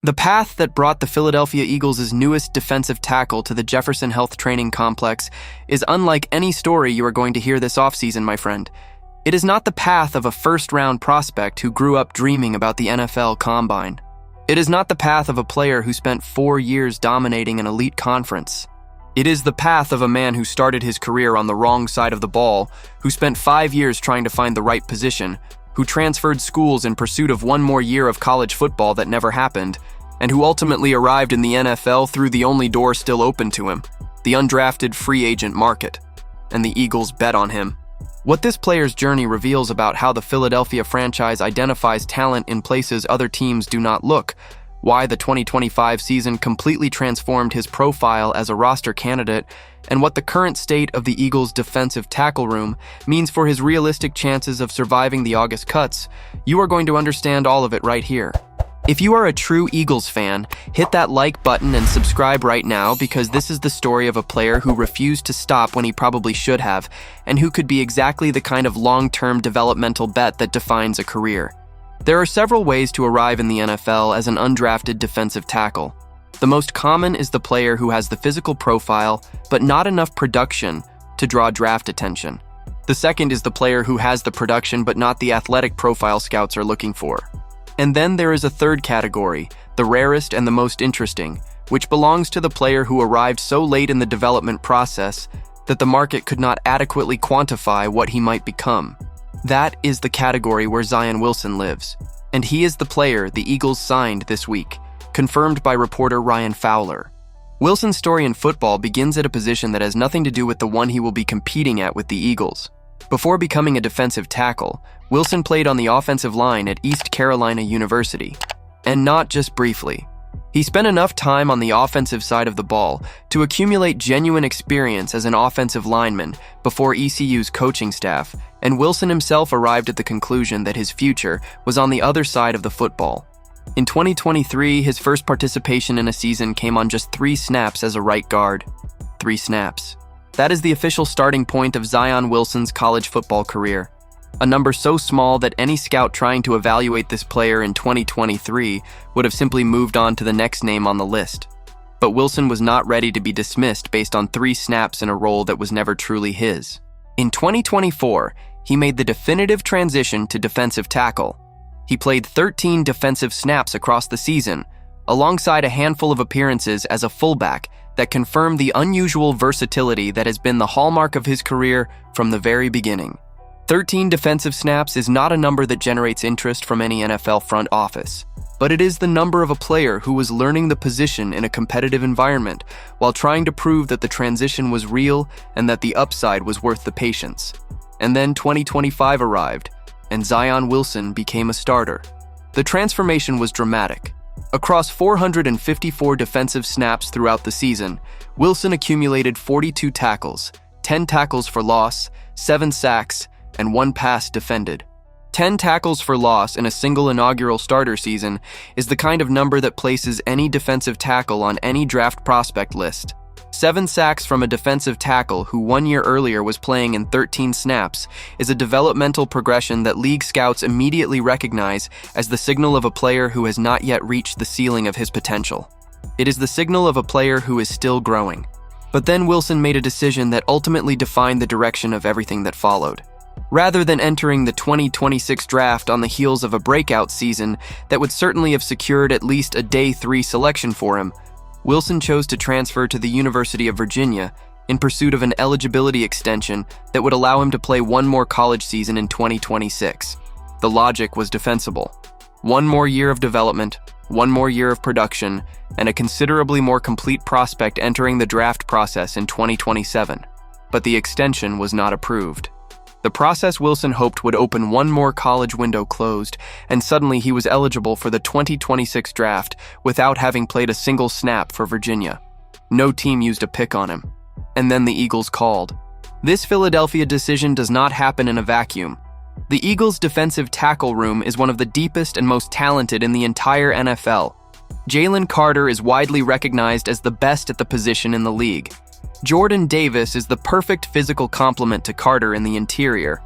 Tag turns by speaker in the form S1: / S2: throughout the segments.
S1: The path that brought the Philadelphia Eagles' newest defensive tackle to the Jefferson Health Training Complex is unlike any story you are going to hear this offseason, my friend. It is not the path of a first-round prospect who grew up dreaming about the NFL Combine. It is not the path of a player who spent 4 years dominating an elite conference. It is the path of a man who started his career on the wrong side of the ball, who spent 5 years trying to find the right position, who transferred schools in pursuit of one more year of college football that never happened, and who ultimately arrived in the NFL through the only door still open to him, the undrafted free agent market. And the Eagles bet on him. What this player's journey reveals about how the Philadelphia franchise identifies talent in places other teams do not look, why the 2025 season completely transformed his profile as a roster candidate, and what the current state of the Eagles' defensive tackle room means for his realistic chances of surviving the August cuts. You are going to understand all of it right here. If you are a true Eagles fan, hit that like button and subscribe right now, because this is the story of a player who refused to stop when he probably should have, and who could be exactly the kind of long-term developmental bet that defines a career. There are several ways to arrive in the NFL as an undrafted defensive tackle. The most common is the player who has the physical profile, but not enough production to draw draft attention. The second is the player who has the production but not the athletic profile scouts are looking for. And then there is a third category, the rarest and the most interesting, which belongs to the player who arrived so late in the development process that the market could not adequately quantify what he might become. That is the category where Zion Wilson lives, and he is the player the Eagles signed this week, confirmed by reporter Ryan Fowler. Wilson's story in football begins at a position that has nothing to do with the one he will be competing at with the Eagles. Before becoming a defensive tackle, Wilson played on the offensive line at East Carolina University, and not just briefly. He spent enough time on the offensive side of the ball to accumulate genuine experience as an offensive lineman before ECU's coaching staff, and Wilson himself arrived at the conclusion that his future was on the other side of the football. In 2023, his first participation in a season came on just 3 snaps as a right guard. 3 snaps. That is the official starting point of Zion Wilson's college football career. A number so small that any scout trying to evaluate this player in 2023 would have simply moved on to the next name on the list. But Wilson was not ready to be dismissed based on 3 snaps in a role that was never truly his. In 2024, he made the definitive transition to defensive tackle. He played 13 defensive snaps across the season, alongside a handful of appearances as a fullback that confirmed the unusual versatility that has been the hallmark of his career from the very beginning. 13 defensive snaps is not a number that generates interest from any NFL front office, but it is the number of a player who was learning the position in a competitive environment while trying to prove that the transition was real and that the upside was worth the patience. And then 2025 arrived, and Zion Wilson became a starter. The transformation was dramatic. Across 454 defensive snaps throughout the season, Wilson accumulated 42 tackles, 10 tackles for loss, 7 sacks, and 1 pass defended. 10 tackles for loss in a single inaugural starter season is the kind of number that places any defensive tackle on any draft prospect list. 7 sacks from a defensive tackle who 1 year earlier was playing in 13 snaps is a developmental progression that league scouts immediately recognize as the signal of a player who has not yet reached the ceiling of his potential. It is the signal of a player who is still growing. But then Wilson made a decision that ultimately defined the direction of everything that followed. Rather than entering the 2026 draft on the heels of a breakout season that would certainly have secured at least a day 3 selection for him, Wilson chose to transfer to the University of Virginia in pursuit of an eligibility extension that would allow him to play 1 more college season in 2026. The logic was defensible. 1 more year of development, 1 more year of production, and a considerably more complete prospect entering the draft process in 2027. But the extension was not approved. The process Wilson hoped would open 1 more college window closed, and suddenly he was eligible for the 2026 draft without having played a single snap for Virginia. No team used a pick on him. And then the Eagles called. This Philadelphia decision does not happen in a vacuum. The Eagles' defensive tackle room is one of the deepest and most talented in the entire NFL. Jalen Carter is widely recognized as the best at the position in the league. Jordan Davis is the perfect physical complement to Carter in the interior.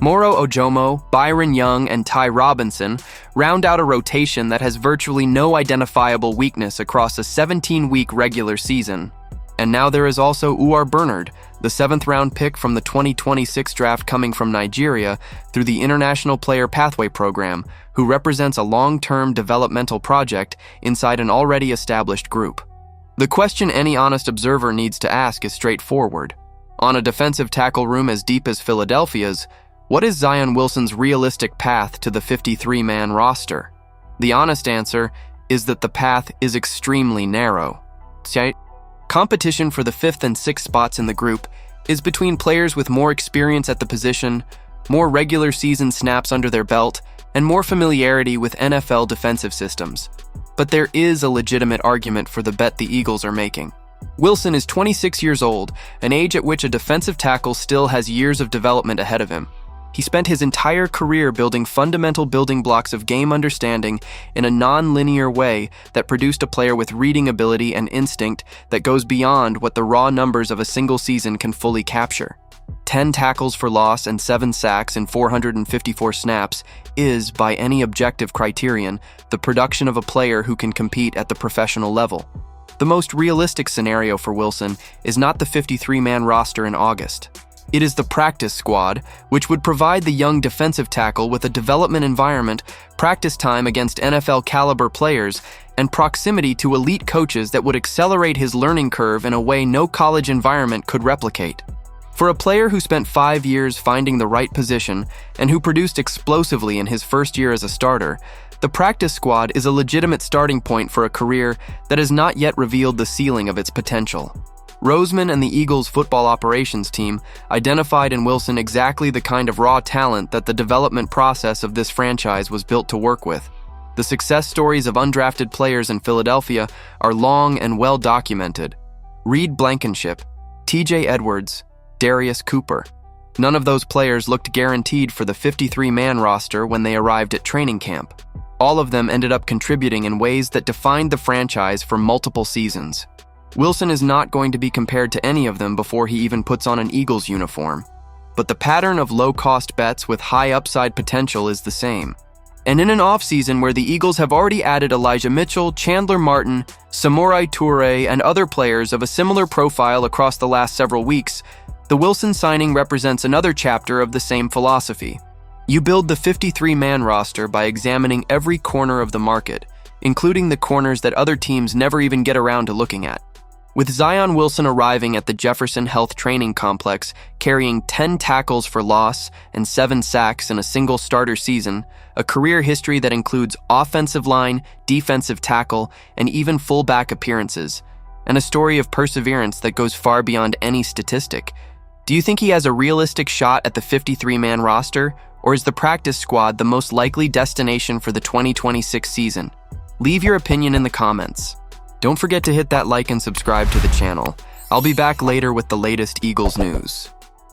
S1: Moro Ojomo, Byron Young, and Ty Robinson round out a rotation that has virtually no identifiable weakness across a 17-week regular season. And now there is also Uwar Bernard, the 7th-round pick from the 2026 draft coming from Nigeria through the International Player Pathway Program, who represents a long-term developmental project inside an already established group. The question any honest observer needs to ask is straightforward. On a defensive tackle room as deep as Philadelphia's, what is Zion Wilson's realistic path to the 53-man roster? The honest answer is that the path is extremely narrow. Competition for the 5th and 6th spots in the group is between players with more experience at the position, more regular season snaps under their belt, and more familiarity with NFL defensive systems. But there is a legitimate argument for the bet the Eagles are making. Wilson is 26 years old, an age at which a defensive tackle still has years of development ahead of him. He spent his entire career building fundamental building blocks of game understanding in a non-linear way that produced a player with reading ability and instinct that goes beyond what the raw numbers of a single season can fully capture. 10 tackles for loss and 7 sacks in 454 snaps is, by any objective criterion, the production of a player who can compete at the professional level. The most realistic scenario for Wilson is not the 53-man roster in August. It is the practice squad, which would provide the young defensive tackle with a development environment, practice time against NFL-caliber players, and proximity to elite coaches that would accelerate his learning curve in a way no college environment could replicate. For a player who spent 5 years finding the right position and who produced explosively in his first year as a starter, the practice squad is a legitimate starting point for a career that has not yet revealed the ceiling of its potential. Roseman and the Eagles' football operations team identified in Wilson exactly the kind of raw talent that the development process of this franchise was built to work with. The success stories of undrafted players in Philadelphia are long and well documented. Reed Blankenship, T.J. Edwards, Darius Cooper. None of those players looked guaranteed for the 53-man roster when they arrived at training camp. All of them ended up contributing in ways that defined the franchise for multiple seasons. Wilson is not going to be compared to any of them before he even puts on an Eagles uniform. But the pattern of low-cost bets with high upside potential is the same. And in an offseason where the Eagles have already added Elijah Mitchell, Chandler Martin, Samurai Toure, and other players of a similar profile across the last several weeks, the Wilson signing represents another chapter of the same philosophy. You build the 53-man roster by examining every corner of the market, including the corners that other teams never even get around to looking at. With Zion Wilson arriving at the Jefferson Health Training Complex, carrying 10 tackles for loss and 7 sacks in a single starter season, a career history that includes offensive line, defensive tackle, and even fullback appearances, and a story of perseverance that goes far beyond any statistic, do you think he has a realistic shot at the 53-man roster, or is the practice squad the most likely destination for the 2026 season? Leave your opinion in the comments. Don't forget to hit that like and subscribe to the channel. I'll be back later with the latest Eagles news.